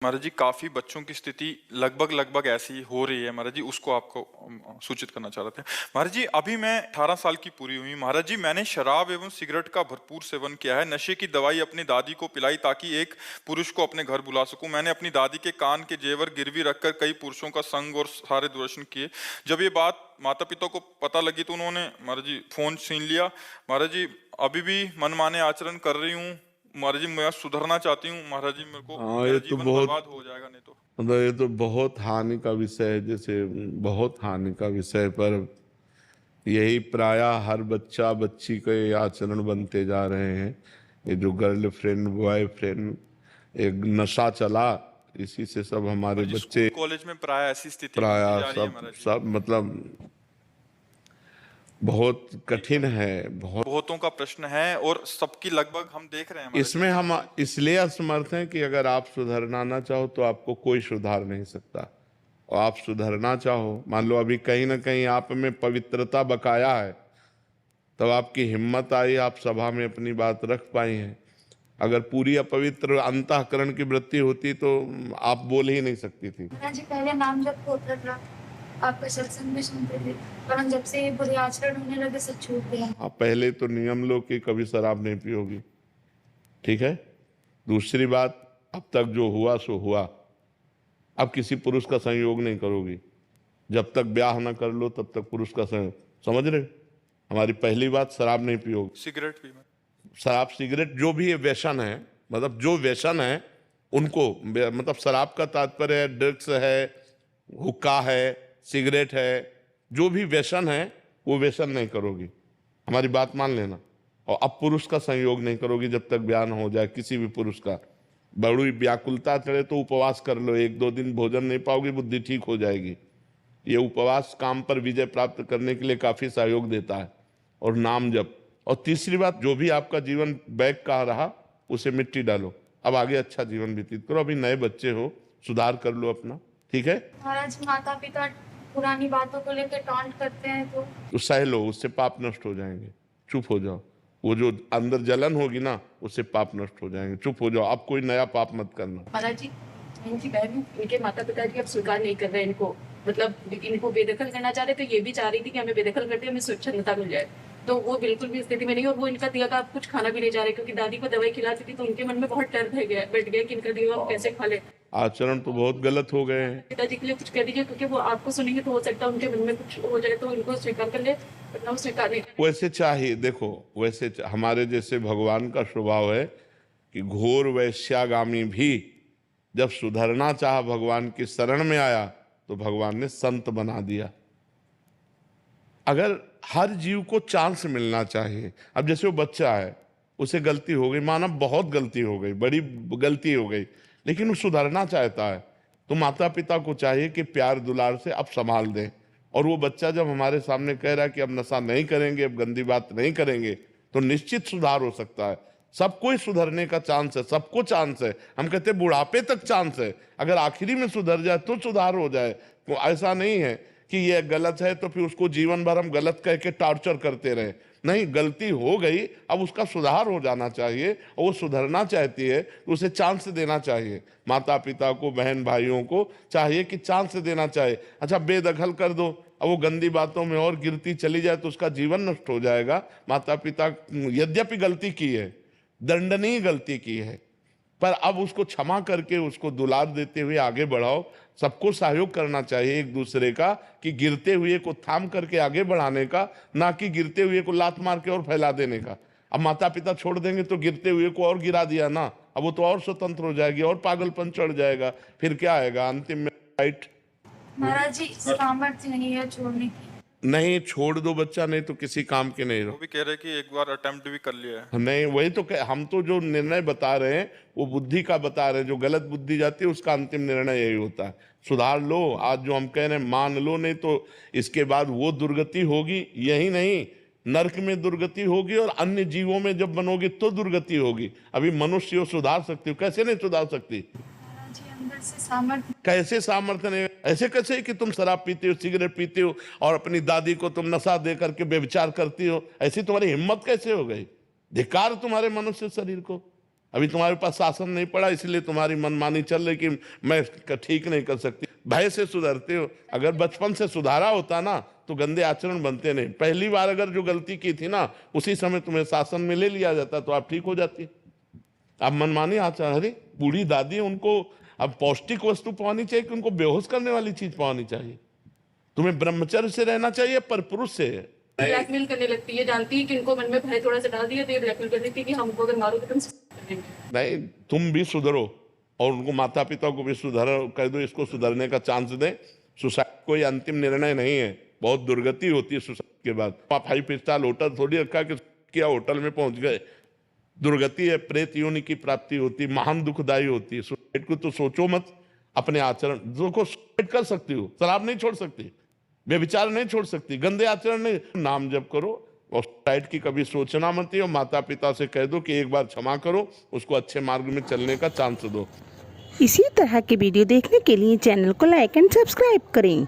महाराज जी, काफी बच्चों की स्थिति लगभग ऐसी हो रही है महाराज जी, उसको आपको सूचित करना चाह रहे थे। महाराज जी, अभी मैं 18 साल की पूरी हुई। महाराज जी, मैंने शराब एवं सिगरेट का भरपूर सेवन किया है। नशे की दवाई अपनी दादी को पिलाई ताकि एक पुरुष को अपने घर बुला सकूं। मैंने अपनी दादी के कान के जेवर गिरवी रखकर कई पुरुषों का संग और सारे दूरदर्शन किए। जब ये बात माता पिता को पता लगी तो उन्होंने महाराज जी फोन छीन लिया। महाराज जी, अभी भी मनमाने आचरण कर रही हूँ। महाराज जी, मैं सुधरना चाहती हूँ। महाराज जी, मेरे को हाँ, मेरा ये तो जीवन बहुत बर्बाद हो जाएगा नहीं तो। मतलब ये तो बहुत हानि का विषय है। जैसे बहुत हानि का विषय, पर यही प्रायः हर बच्चा बच्ची के आचरण बनते जा रहे हैं। ये जो गर्लफ्रेंड बॉयफ्रेंड एक नशा चला, इसी से सब हमारे महाराज जी, बच्चे स्कूल कॉलेज में प्राय ऐसी स्थिति बनती प्रायः जा रही है सब महाराज जी। सब मतलब बहुत कठिन है। बहुत बहुतों का प्रश्न है और सबकी लगभग हम देख रहे हैं महाराज जी। इसमें हम इसलिए असमर्थ हैं कि अगर आप सुधरना ना चाहो तो आपको कोई सुधार नहीं सकता। और आप सुधरना चाहो, मान लो अभी कहीं ना कहीं आप में पवित्रता बकाया है, तब आपकी हिम्मत आई, आप सभा में अपनी बात रख पाई हैं। अगर पूरी अपवित्र अंतःकरण की वृत्ति होती तो आप बोल ही नहीं सकती थी। जी पहले नाम जब होता था, आपका सत्संग भी सुनते थे, पर जब से ये बुरे आचरण होने लगे सब छूट गया। आप पहले तो नियम लो कि कभी शराब नहीं पियोगी, ठीक है। दूसरी बात, अब तक जो हुआ सो हुआ। अब किसी पुरुष का संयोग नहीं करोगी। जब तक ब्याह ना कर लो तब तक पुरुष का संयोग, समझ रहे हो? हमारी पहली बात, शराब नहीं पियोगी। सिगरेट भी शराब सिगरेट जो भी ये व्यसन है, मतलब जो व्यसन है उनको, मतलब शराब का तात्पर्य है ड्रग्स है, हुक्का है, सिगरेट है, जो भी व्यसन है वो व्यसन नहीं करोगी। हमारी बात मान लेना। और अब पुरुष का संयोग नहीं करोगी जब तक ब्याह न हो जाए किसी भी पुरुष का। बड़ी व्याकुलता चढ़े तो उपवास कर लो, 1-2 दिन भोजन नहीं पाओगी, बुद्धि ठीक हो जाएगी। ये उपवास काम पर विजय प्राप्त करने के लिए काफी सहयोग देता है। और नाम जप। और तीसरी बात, जो भी आपका जीवन बैक का रहा उसे मिट्टी डालो। अब आगे अच्छा जीवन व्यतीत करो। अभी नए बच्चे हो, सुधार कर लो अपना, ठीक है। महाराज माता पिता पुरानी बातों को लेकर टॉन्ट करते हैं तो सह लो, उससे पाप नष्ट हो जाएंगे। चुप हो जाओ। वो जो अंदर जलन होगी ना, उससे पाप नष्ट हो जाएंगे। चुप हो जाओ, अब कोई नया पाप मत करना। महाराज जी, इनकी बहन, इनके माता पिता जी अब स्वीकार नहीं कर रहे हैं इनको, मतलब इनको बेदखल करना चाह रहे, तो ये भी चाह रही थी कि हमें बेदखल करते हमें स्वच्छंदता मिल जाए, तो वो बिल्कुल भी स्थिति में नहीं। और वो इनका दिया का कुछ खाना भी नहीं जा रहे, क्योंकि दादी को दवाई खिलाती थी तो उनके मन में बहुत डर बैठ गया कि इनका दिया वो कैसे खा ले। आचरण तो बहुत गलत हो गए हैं। पिताजी के लिए कुछ कह दीजिए, क्योंकि वो आपको सुनेंगे तो हो सकता है उनके मन में कुछ हो जाए, तो इनको स्वीकार कर ले, वरना वो स्वीकार नहीं। वैसे चाहिए, देखो वैसे हमारे जैसे भगवान का स्वभाव है कि घोर वैश्यागामी भी जब सुधरना चाहा, भगवान की शरण में आया तो भगवान ने संत बना दिया। अगर हर जीव को चांस मिलना चाहिए। अब जैसे वो बच्चा है, उसे गलती हो गई, माना बहुत गलती हो गई, बड़ी गलती हो गई, लेकिन वो सुधरना चाहता है, तो माता पिता को चाहिए कि प्यार दुलार से अब संभाल दें। और वो बच्चा जब हमारे सामने कह रहा है कि अब नशा नहीं करेंगे, अब गंदी बात नहीं करेंगे, तो निश्चित सुधार हो सकता है। सबको ही सुधरने का चांस है, सबको चांस है। हम कहते हैं बुढ़ापे तक चांस है, अगर आखिरी में सुधर जाए तो सुधार हो जाए। तो ऐसा नहीं है कि ये गलत है तो फिर उसको जीवन भर हम गलत कह के टॉर्चर करते रहे। नहीं, गलती हो गई, अब उसका सुधार हो जाना चाहिए, और वो सुधरना चाहती है तो उसे चांस देना चाहिए। माता पिता को, बहन भाइयों को चाहिए कि चांस देना चाहिए। अच्छा, बेदखल कर दो, अब वो गंदी बातों में और गिरती चली जाए तो उसका जीवन नष्ट हो जाएगा। माता पिता यद्यपि गलती की है, दंडनीय गलती की है, पर अब उसको क्षमा करके उसको दुलार देते हुए आगे बढ़ाओ। सबको सहयोग करना चाहिए एक दूसरे का, कि गिरते हुए को थाम करके आगे बढ़ाने का, ना कि गिरते हुए को लात मार के और फैला देने का। अब माता पिता छोड़ देंगे तो गिरते हुए को और गिरा दिया ना, अब वो तो और स्वतंत्र हो जाएगी और पागलपन चढ़ जाएगा, फिर क्या आएगा अंतिम में, राइट। महाराज जी सामर्थ्य नहीं है छोड़ने की। नहीं, छोड़ दो बच्चा, नहीं तो किसी काम के नहीं रहो। वो भी कह रहे कि एक बार अटेम्प्ट भी कर लिया है। नहीं, वही तो हम तो जो निर्णय बता रहे हैं वो बुद्धि का बता रहे हैं। जो गलत बुद्धि जाती है उसका अंतिम निर्णय यही होता है। सुधार लो, आज जो हम कह रहे हैं मान लो, नहीं तो इसके बाद वो दुर्गति होगी। यही नहीं, नरक में दुर्गति होगी और अन्य जीवों में जब बनोगी तो दुर्गति होगी। अभी मनुष्य सुधार सकती हो, कैसे नहीं सुधार सकती? महाराज जी अंदर से सामर्थ्य कैसे सामर्थ्य नहीं? ऐसे कैसे कि तुम शराब पीते हो, सिगरेट पीते हो और अपनी दादी को तुम नशा दे करके व्यभिचार करती हो? ऐसी तुम्हारी हिम्मत कैसे हो गई? धिक्कार तुम्हारे मनुष्य शरीर को। अभी तुम्हारे पास शासन नहीं पड़ा, इसलिए तुम्हारी मनमानी चल रही कि मैं ठीक नहीं कर सकती। भय से सुधरते हो। अगर बचपन से सुधारा होता ना तो गंदे आचरण बनते नहीं। पहली बार अगर जो गलती की थी ना उसी समय तुम्हें शासन में ले लिया जाता तो आप ठीक हो जाती। अब मनमानी आचरण, अरे बूढ़ी दादी, उनको अब पौष्टिक वस्तु पानी चाहिए कि उनको बेहोश करने वाली चीज पानी चाहिए? तुम्हें ब्रह्मचर्य से रहना चाहिए पर पुरुष से। ब्लैकमेल करने लगती है, जानती है कि इनको मन में भय थोड़ा सा डाल दिया तो ये ब्लैकमेल कर देती है कि हमको अगर मारोगे तो हम सुसाइड करेंगे। नहीं, तुम भी सुधरो और उनको माता पिता को भी सुधर कर दो, इसको सुधरने का चांस दें। सुसाइड कोई अंतिम निर्णय नहीं है, बहुत दुर्गति होती है सुसाइड के बाद। आप 5 स्टार होटल थोड़ी रखा कि क्या होटल में पहुंच गए, दुर्गति है, प्रेत योनि की प्राप्ति होती है, महान दुखदायी होती है। सुसाइड को तो सोचो मत। अपने आचरण को सुसाइड कर सकती हो, शराब नहीं छोड़ सकती, व्यभिचार नहीं छोड़ सकती, गंदे आचरण नहीं, नाम जप करो और सुसाइड की कभी सोचना मत ही। और माता पिता से कह दो कि एक बार क्षमा करो, उसको अच्छे मार्ग में चलने का चांस दो। इसी तरह के वीडियो देखने के लिए चैनल को लाइक एंड सब्सक्राइब करें।